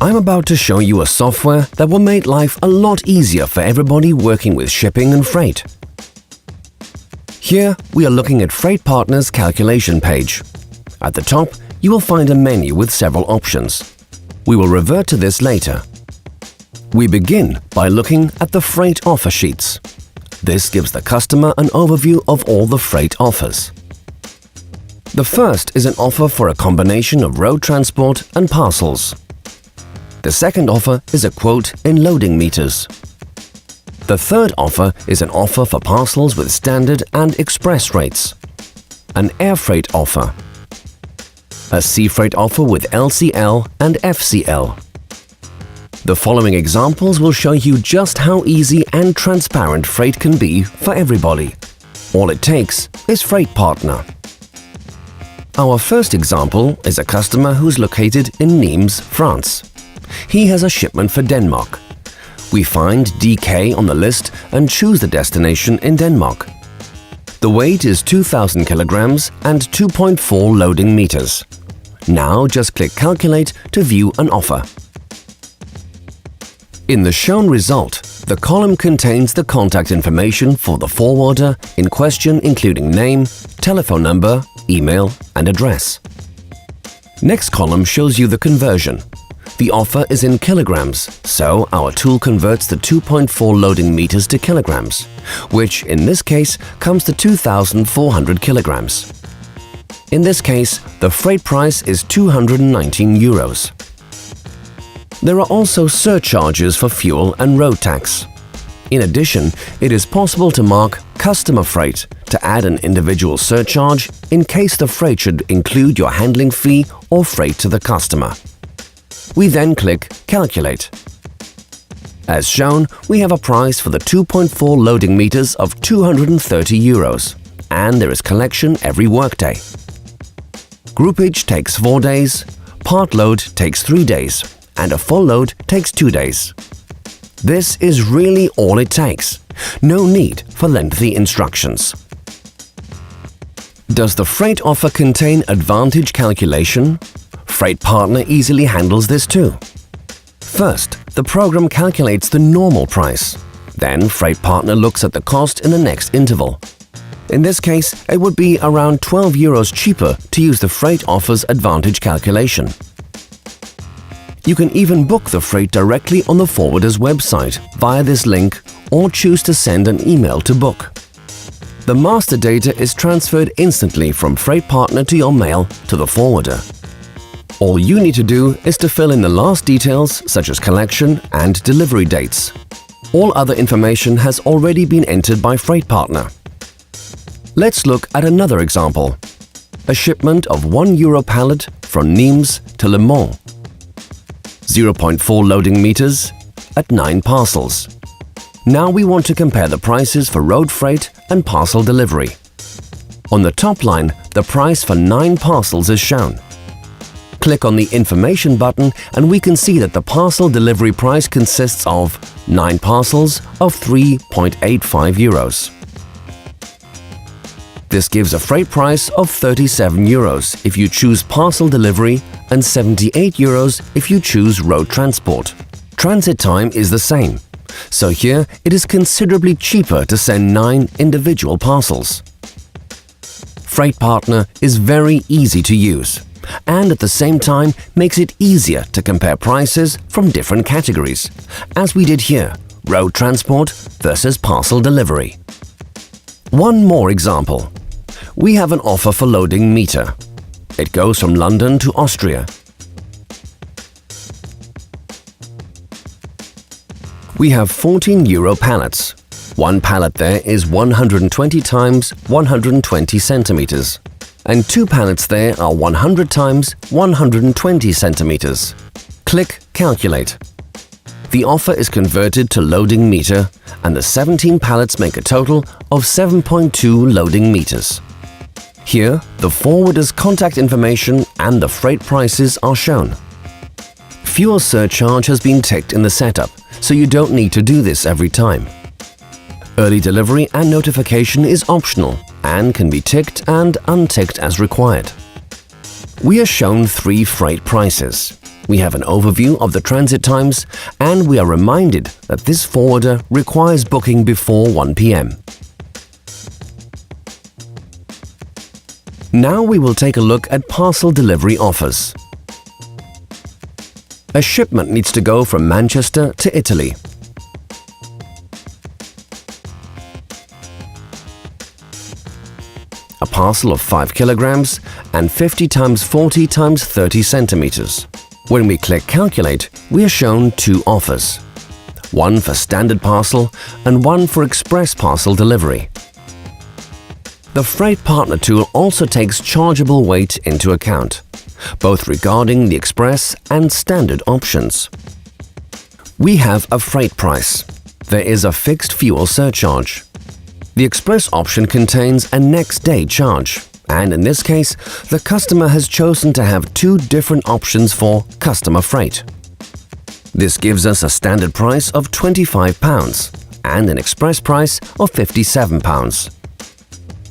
I'm about to show you a software that will make life a lot easier for everybody working with shipping and freight. Here, we are looking at Fr8Partner's calculation page. At the top, you will find a menu with several options. We will revert to this later. We begin by looking at the freight offer sheets. This gives the customer an overview of all the freight offers. The first is an offer for a combination of road transport and parcels. The second offer is a quote in loading meters. The third offer is an offer for parcels with standard and express rates. An air freight offer. A sea freight offer with LCL and FCL. The following examples will show you just how easy and transparent freight can be for everybody. All it takes is Fr8Partner. Our first example is a customer who's located in Nîmes, France. He has a shipment for Denmark. We find DK on the list and choose the destination in Denmark. The weight is 2,000 kilograms and 2.4 loading meters. Now just click Calculate to view an offer. In the shown result, the column contains the contact information for the forwarder in question, including name, telephone number, email and address. Next column shows you the conversion. The offer is in kilograms, so our tool converts the 2.4 loading meters to kilograms, which in this case comes to 2,400 kilograms. In this case, the freight price is 219 euros. There are also surcharges for fuel and road tax. In addition, it is possible to mark customer freight to add an individual surcharge in case the freight should include your handling fee or freight to the customer. We then click Calculate. As shown, we have a price for the 2.4 loading meters of 230 euros, and there is collection every workday. Groupage takes 4 days, part load takes 3 days, and a full load takes 2 days. This is really all it takes. No need for lengthy instructions. Does the freight offer contain advantage calculation? Fr8Partner easily handles this too. First, the program calculates the normal price. Then Fr8Partner looks at the cost in the next interval. In this case, it would be around 12 euros cheaper to use the freight offer's advantage calculation. You can even book the freight directly on the forwarder's website via this link or choose to send an email to book. The master data is transferred instantly from Fr8Partner to your mail to the forwarder. All you need to do is to fill in the last details such as collection and delivery dates. All other information has already been entered by Fr8Partner. Let's look at another example. A shipment of €1 pallet from Nîmes to Le Mans. 0.4 loading meters at 9 parcels. Now we want to compare the prices for road freight and parcel delivery. On the top line, the price for 9 parcels is shown. Click on the Information button and we can see that the parcel delivery price consists of 9 parcels of 3.85 euros. This gives a freight price of 37 euros if you choose parcel delivery and 78 euros if you choose road transport. Transit time is the same, so here it is considerably cheaper to send 9 individual parcels. Fr8Partner is very easy to use and at the same time makes it easier to compare prices from different categories, as we did here, road transport versus parcel delivery. One more example. We have an offer for loading meter. It goes from London to Austria. We have 14 euro pallets. One pallet there is 120 times 120 centimeters. And 2 pallets there are 100 times 120 centimeters. Click Calculate. The offer is converted to loading meter and the 17 pallets make a total of 7.2 loading meters. Here, the forwarder's contact information and the freight prices are shown. Fuel surcharge has been ticked in the setup, so you don't need to do this every time. Early delivery and notification is optional and can be ticked and unticked as required. We are shown 3 freight prices. We have an overview of the transit times, and we are reminded that this forwarder requires booking before 1 p.m. Now we will take a look at parcel delivery offers. A shipment needs to go from Manchester to Italy. A parcel of 5 kilograms and 50 times 40 times 30 centimeters. When we click Calculate, we are shown two offers. One for standard parcel and one for express parcel delivery. The Fr8Partner tool also takes chargeable weight into account, both regarding the express and standard options. We have a freight price. There is a fixed fuel surcharge. The express option contains a next day charge, and in this case, the customer has chosen to have two different options for customer freight. This gives us a standard price of £25 and an express price of £57.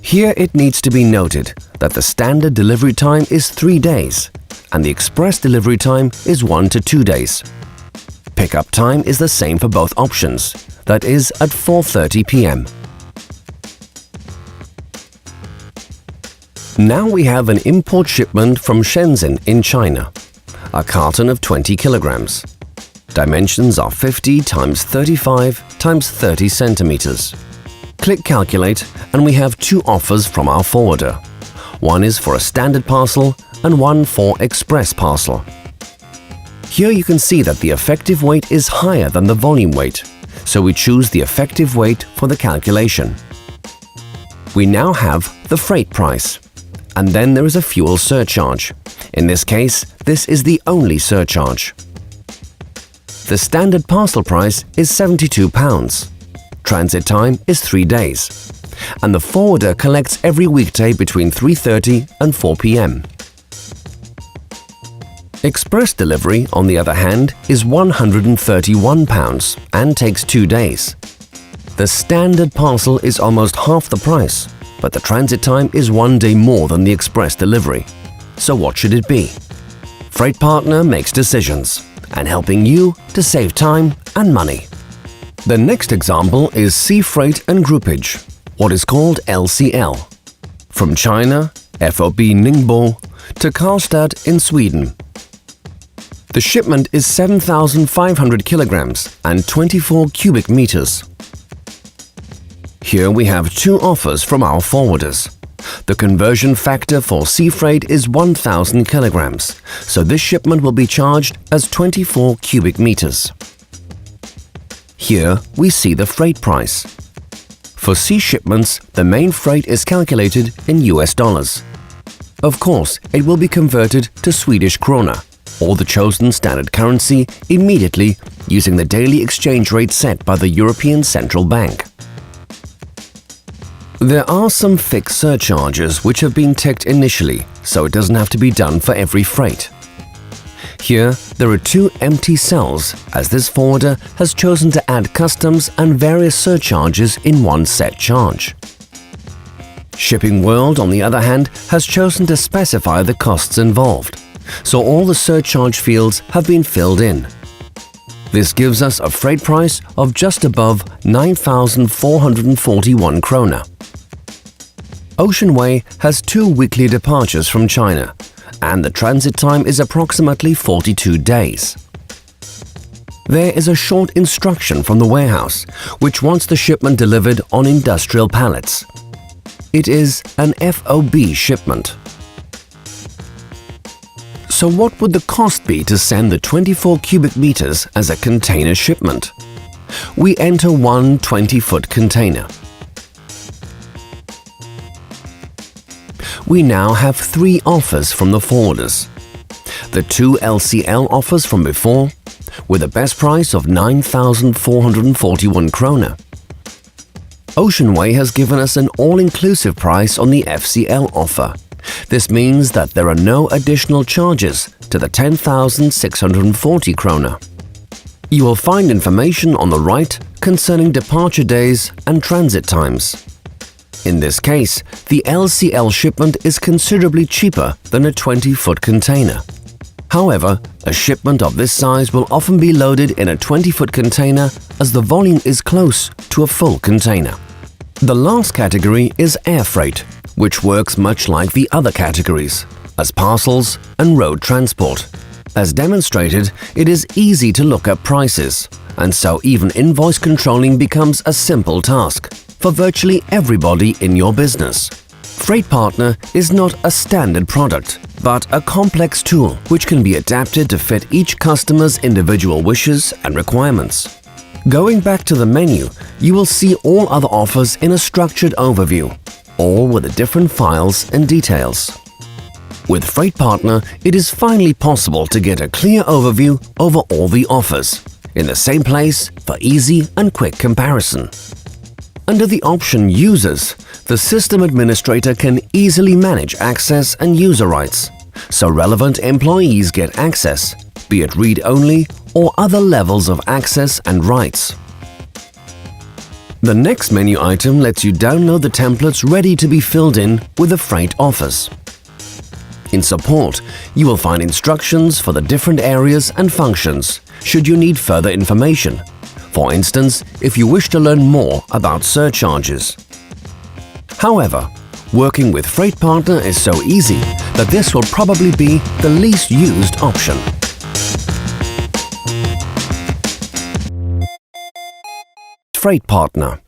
Here it needs to be noted that the standard delivery time is 3 days and the express delivery time is 1 to 2 days. Pickup time is the same for both options, that is at 4:30 p.m. Now we have an import shipment from Shenzhen in China, a carton of 20 kilograms. Dimensions are 50 times 35 times 30 centimeters. Click Calculate and we have two offers from our forwarder. One is for a standard parcel and one for express parcel. Here you can see that the effective weight is higher than the volume weight, so we choose the effective weight for the calculation. We now have the freight price. And then there is a fuel surcharge. In this case, this is the only surcharge. The standard parcel price is £72. Transit time is 3 days. And the forwarder collects every weekday between 3:30 and 4 p.m. Express delivery, on the other hand, is £131 and takes 2 days. The standard parcel is almost half the price, but the transit time is 1 day more than the express delivery. So what should it be? Fr8Partner makes decisions and helping you to save time and money. The next example is sea freight and groupage, what is called LCL. From China, FOB Ningbo, to Karlstad in Sweden. The shipment is 7,500 kilograms and 24 cubic meters. Here we have two offers from our forwarders. The conversion factor for sea freight is 1,000 kilograms, so this shipment will be charged as 24 cubic meters. Here we see the freight price. For sea shipments, the main freight is calculated in US dollars. Of course, it will be converted to Swedish krona, or the chosen standard currency, immediately using the daily exchange rate set by the European Central Bank. There are some fixed surcharges which have been ticked initially, so it doesn't have to be done for every freight. Here, there are two empty cells, as this forwarder has chosen to add customs and various surcharges in one set charge. Shipping World, on the other hand, has chosen to specify the costs involved, so all the surcharge fields have been filled in. This gives us a freight price of just above 9,441 krona. Ocean Way has 2 weekly departures from China, and the transit time is approximately 42 days. There is a short instruction from the warehouse, which wants the shipment delivered on industrial pallets. It is an FOB shipment. So what would the cost be to send the 24 cubic meters as a container shipment? We enter one 20-foot container. We now have 3 offers from the forwarders. The 2 LCL offers from before, with a best price of 9,441 krona. Ocean Way has given us an all-inclusive price on the FCL offer. This means that there are no additional charges to the 10,640 krona. You will find information on the right concerning departure days and transit times. In this case, the LCL shipment is considerably cheaper than a 20-foot container. However, a shipment of this size will often be loaded in a 20-foot container as the volume is close to a full container. The last category is air freight, which works much like the other categories, as parcels and road transport. As demonstrated, it is easy to look up prices, and so even invoice controlling becomes a simple task for virtually everybody in your business. Fr8Partner is not a standard product, but a complex tool which can be adapted to fit each customer's individual wishes and requirements. Going back to the menu, you will see all other offers in a structured overview, all with the different files and details. With Fr8Partner, it is finally possible to get a clear overview over all the offers, in the same place for easy and quick comparison. Under the option Users, the system administrator can easily manage access and user rights, so relevant employees get access, be it read-only or other levels of access and rights. The next menu item lets you download the templates ready to be filled in with the Freight offers. In Support, you will find instructions for the different areas and functions should you need further information. For instance, if you wish to learn more about surcharges. However, working with Fr8Partner is so easy that this will probably be the least used option. Fr8Partner.